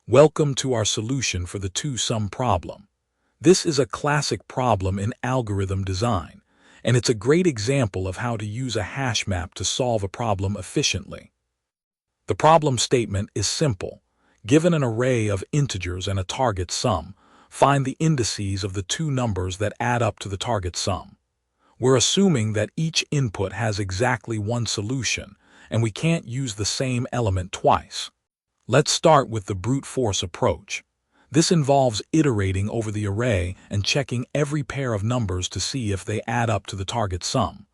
Welcome to our solution for the two-sum problem. This is a classic problem in algorithm design, and it's a great example of how to use a hash map to solve a problem efficiently. The problem statement is simple. Given an array of integers and a target sum, find the indices of the two numbers that add up to the target sum. We're assuming that each input has exactly one solution, and we can't use the same element twice. Let's start with the brute force approach. This involves iterating over the array and checking every pair of numbers to see if they add up to the target sum.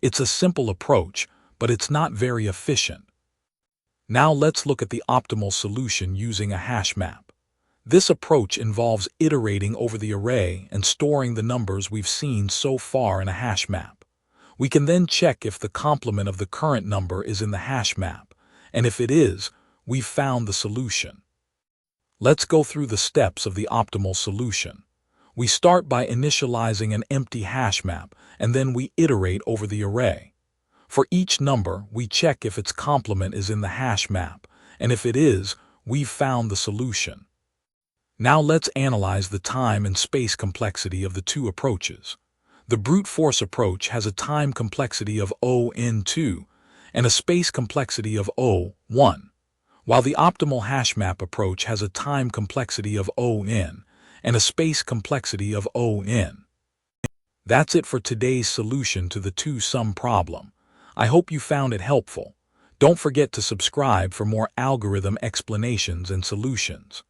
It's a simple approach, but it's not very efficient. Now let's look at the optimal solution using a hash map. This approach involves iterating over the array and storing the numbers we've seen so far in a hash map. We can then check if the complement of the current number is in the hash map, and if it is, we've found the solution. Let's go through the steps of the optimal solution. We start by initializing an empty hash map, and then we iterate over the array. For each number, we check if its complement is in the hash map, and if it is, we've found the solution. Now let's analyze the time and space complexity of the two approaches. The brute force approach has a time complexity of O(n)(2) and a space complexity of O(1), while the optimal hash map approach has a time complexity of O(n) and a space complexity of O(n). That's it for today's solution to the two-sum problem. I hope you found it helpful. Don't forget to subscribe for more algorithm explanations and solutions.